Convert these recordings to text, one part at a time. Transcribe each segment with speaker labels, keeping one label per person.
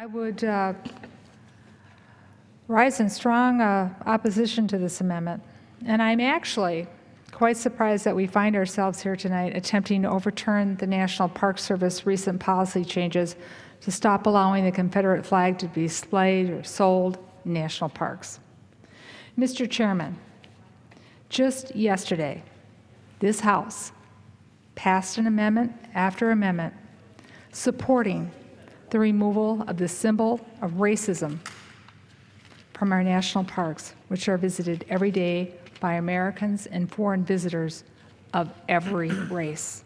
Speaker 1: I would rise in strong opposition to this amendment, and I'm actually quite surprised that we find ourselves here tonight attempting to overturn the National Park Service recent policy changes to stop allowing the Confederate flag to be displayed or sold in national parks. Mr. Chairman, just yesterday, this House passed an amendment after amendment supporting the removal of the symbol of racism from our national parks, which are visited every day by Americans and foreign visitors of every race.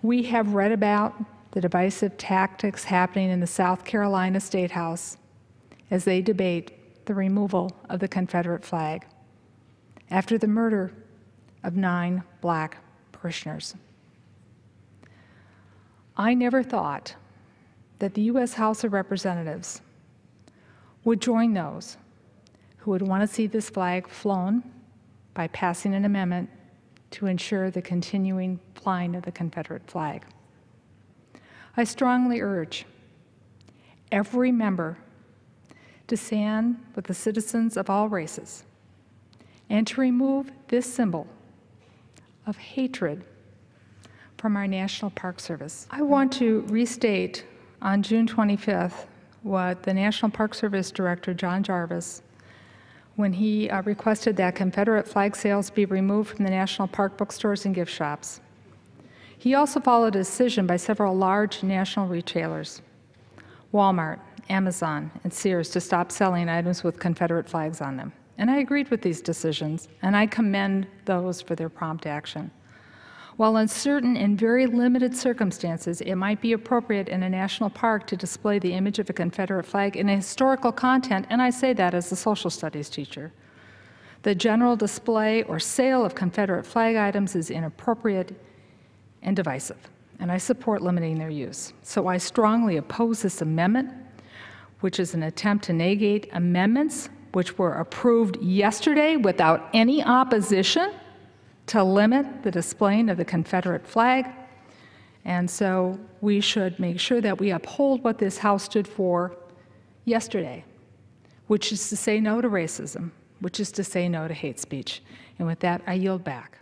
Speaker 1: We have read about the divisive tactics happening in the South Carolina State House as they debate the removal of the Confederate flag after the murder of 9 black parishioners. I never thought that the U.S. House of Representatives would join those who would want to see this flag flown by passing an amendment to ensure the continuing flying of the Confederate flag. I strongly urge every member to stand with the citizens of all races and to remove this symbol of hatred from our National Park Service. I want to restate on June 25th what the National Park Service Director, John Jarvis, when he requested that Confederate flag sales be removed from the national park bookstores and gift shops. He also followed a decision by several large national retailers, Walmart, Amazon, and Sears, to stop selling items with Confederate flags on them. And I agreed with these decisions, and I commend those for their prompt action. While in certain and very limited circumstances, it might be appropriate in a national park to display the image of a Confederate flag in a historical content, and I say that as a social studies teacher, the general display or sale of Confederate flag items is inappropriate and divisive, and I support limiting their use. So I strongly oppose this amendment, which is an attempt to negate amendments which were approved yesterday without any opposition to limit the displaying of the Confederate flag. And so we should make sure that we uphold what this House stood for yesterday, which is to say no to racism, which is to say no to hate speech. And with that, I yield back.